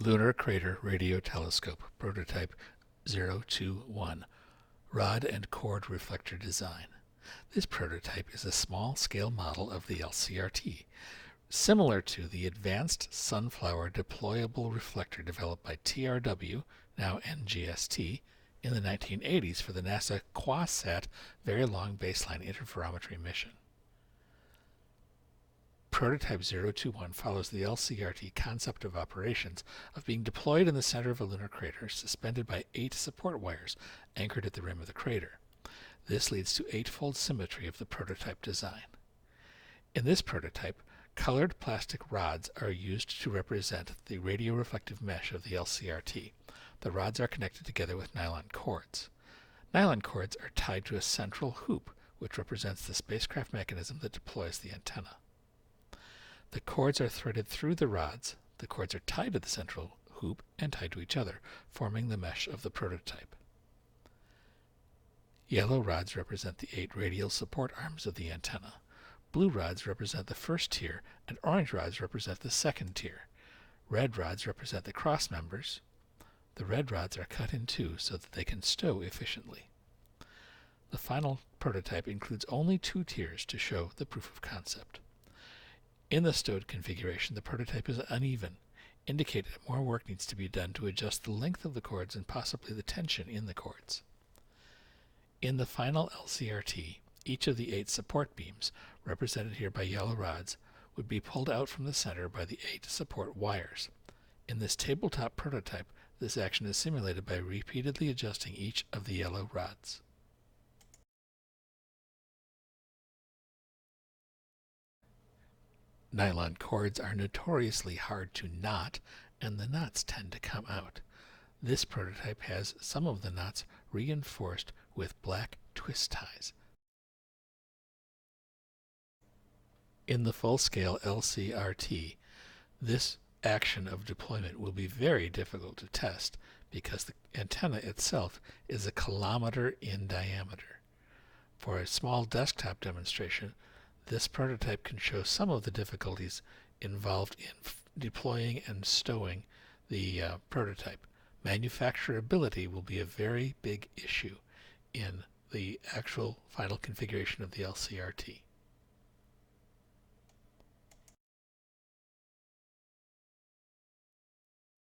Lunar Crater Radio Telescope, prototype 021, rod and cord reflector design. This prototype is a small-scale model of the LCRT, similar to the Advanced Sunflower Deployable Reflector developed by TRW, now NGST, in the 1980s for the NASA QuaSat Very Long Baseline Interferometry mission. Prototype 021 follows the LCRT concept of operations of being deployed in the center of a lunar crater suspended by 8 support wires anchored at the rim of the crater. This leads to 8-fold symmetry of the prototype design. In this prototype, colored plastic rods are used to represent the radioreflective mesh of the LCRT. The rods are connected together with nylon cords. Nylon cords are tied to a central hoop, which represents the spacecraft mechanism that deploys the antenna. The cords are threaded through the rods. The cords are tied to the central hoop and tied to each other, forming the mesh of the prototype. Yellow rods represent the 8 radial support arms of the antenna. Blue rods represent the first tier, and orange rods represent the second tier. Red rods represent the cross members. The red rods are cut in two so that they can stow efficiently. The final prototype includes only 2 tiers to show the proof of concept. In the stowed configuration, the prototype is uneven, indicating that more work needs to be done to adjust the length of the cords and possibly the tension in the cords. In the final LCRT, each of the 8 support beams, represented here by yellow rods, would be pulled out from the center by the 8 support wires. In this tabletop prototype, this action is simulated by repeatedly adjusting each of the yellow rods. Nylon cords are notoriously hard to knot, and the knots tend to come out. This prototype has some of the knots reinforced with black twist ties. In the full-scale LCRT, this action of deployment will be very difficult to test because the antenna itself is 1 kilometer in diameter. For a small desktop demonstration, this prototype can show some of the difficulties involved in deploying and stowing the prototype. Manufacturability will be a very big issue in the actual final configuration of the LCRT.